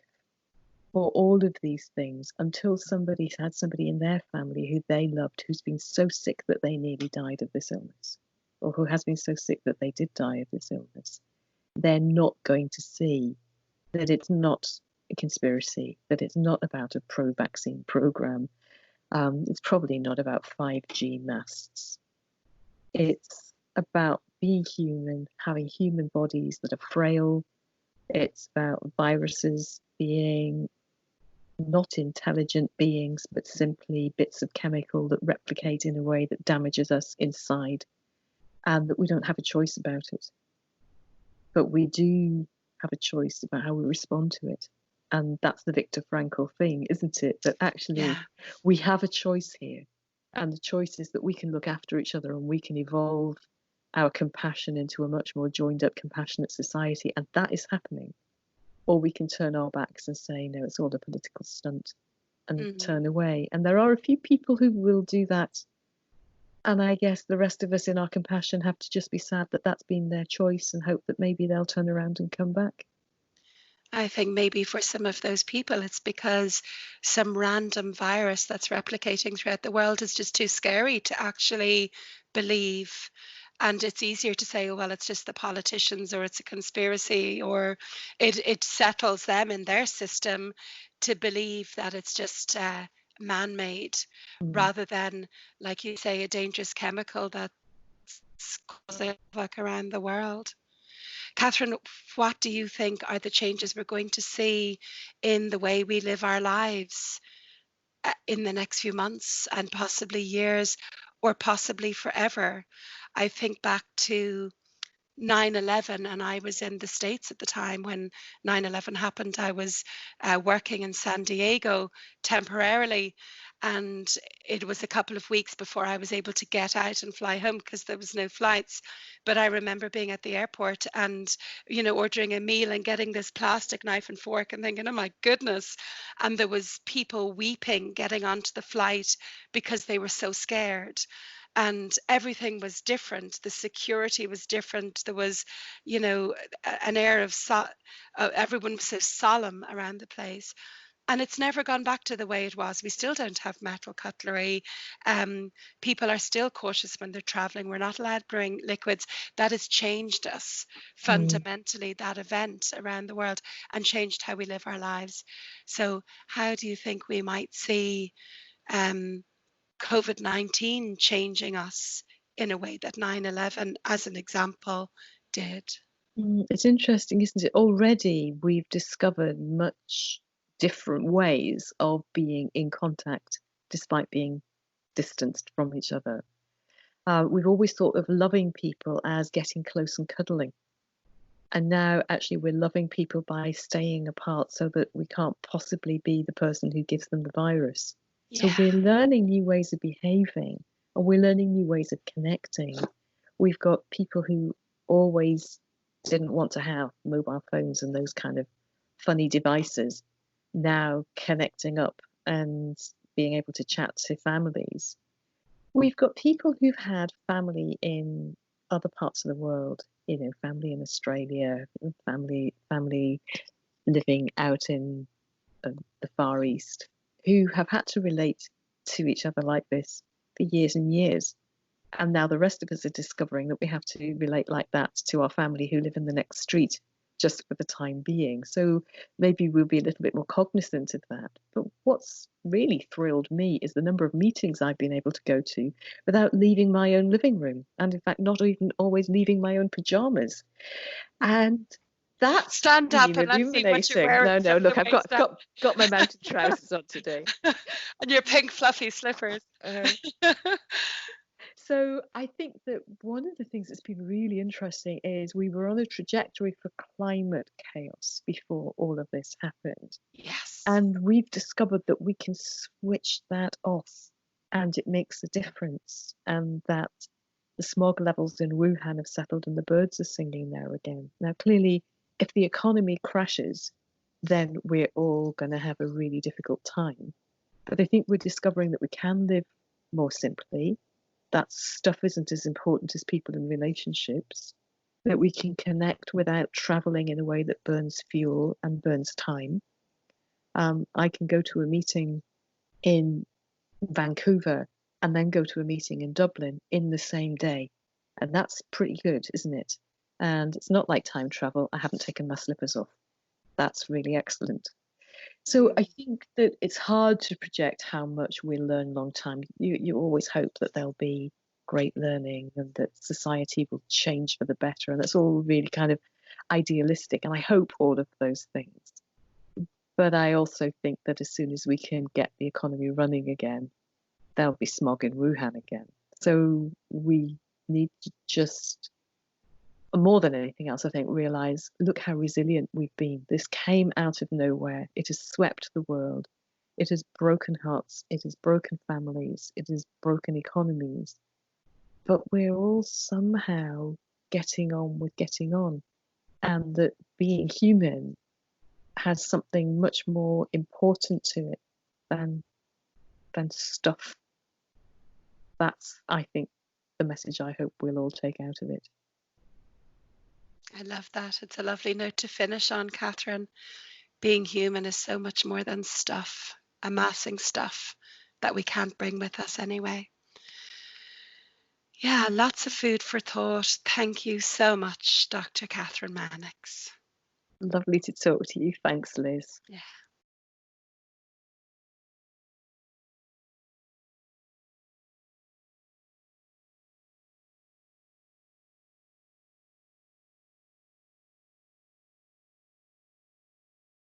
for all of these things, until somebody's had somebody in their family who they loved who's been so sick that they nearly died of this illness, or who has been so sick that they did die of this illness, they're not going to see that it's not a conspiracy, that it's not about a pro-vaccine program. It's probably not about 5G masts. It's about being human, having human bodies that are frail. It's about viruses being not intelligent beings, but simply bits of chemical that replicate in a way that damages us inside, and that we don't have a choice about it. But we do have a choice about how we respond to it. And that's the Viktor Frankl thing, isn't it? That actually we have a choice here. And the choice is that we can look after each other and we can evolve our compassion into a much more joined up, compassionate society. And that is happening. Or we can turn our backs and say, no, it's all a political stunt and turn away. And there are a few people who will do that. And I guess the rest of us in our compassion have to just be sad that that's been their choice and hope that maybe they'll turn around and come back. I think maybe for some of those people, it's because some random virus that's replicating throughout the world is just too scary to actually believe. And it's easier to say, oh, well, it's just the politicians or it's a conspiracy, or it settles them in their system to believe that it's just man-made rather than, like you say, a dangerous chemical that's causing havoc around the world. Kathryn, what do you think are the changes we're going to see in the way we live our lives in the next few months and possibly years or possibly forever? I think back to 9/11, and I was in the States at the time when 9/11 happened. I was working in San Diego temporarily, and it was a couple of weeks before I was able to get out and fly home because there was no flights. But I remember being at the airport and, ordering a meal and getting this plastic knife and fork and thinking, oh my goodness. And there was people weeping getting onto the flight because they were so scared. And everything was different. The security was different. There was, an air of everyone was so solemn around the place. And it's never gone back to the way it was. We still don't have metal cutlery. People are still cautious when they're traveling. We're not allowed to bring liquids. That has changed us fundamentally, that event around the world, and changed how we live our lives. So how do you think we might see COVID-19 changing us in a way that 9/11, as an example, did? It's interesting, isn't it? Already we've discovered much different ways of being in contact despite being distanced from each other. We've always thought of loving people as getting close and cuddling. And now actually we're loving people by staying apart so that we can't possibly be the person who gives them the virus. So we're learning new ways of behaving, and we're learning new ways of connecting We've got people who always didn't want to have mobile phones and those kind of funny devices now connecting up and being able to chat to families. We've got people who've had family in other parts of the world, family in Australia, family living out in the Far East, who have had to relate to each other like this for years and years. And now the rest of us are discovering that we have to relate like that to our family who live in the next street, just for the time being. So maybe we'll be a little bit more cognizant of that. But what's really thrilled me is the number of meetings I've been able to go to without leaving my own living room, and in fact not even always leaving my own pajamas. And that's Stand up and let's see what you're illuminating. wearing. No, look, I've got my mountain trousers on today. And your pink fluffy slippers. So I think that one of the things that's been really interesting is we were on a trajectory for climate chaos before all of this happened. Yes. And we've discovered that we can switch that off and it makes a difference, and that the smog levels in Wuhan have settled and the birds are singing now again. Now, clearly, if the economy crashes, then we're all going to have a really difficult time. But I think we're discovering that we can live more simply, that stuff isn't as important as people in relationships, that we can connect without traveling in a way that burns fuel and burns time. I can go to a meeting in Vancouver and then go to a meeting in Dublin in the same day. And that's pretty good, isn't it? And it's not like time travel. I haven't taken my slippers off. That's really excellent. So I think that it's hard to project how much we'll learn long time. You always hope that there'll be great learning and that society will change for the better. And that's all really kind of idealistic. And I hope all of those things. But I also think that as soon as we can get the economy running again, there'll be smog in Wuhan again. So we need to just, more than anything else, I think, realize, look how resilient we've been. This came out of nowhere. It has swept the world. It has broken hearts. It has broken families. It has broken economies. But we're all somehow getting on with getting on. And that being human has something much more important to it than stuff. That's, I think, the message I hope we'll all take out of it. I love that. It's a lovely note to finish on, Kathryn. Being human is so much more than stuff, amassing stuff that we can't bring with us anyway. Yeah, lots of food for thought. Thank you so much, Dr. Kathryn Mannix. Lovely to talk to you. Thanks, Liz. Yeah.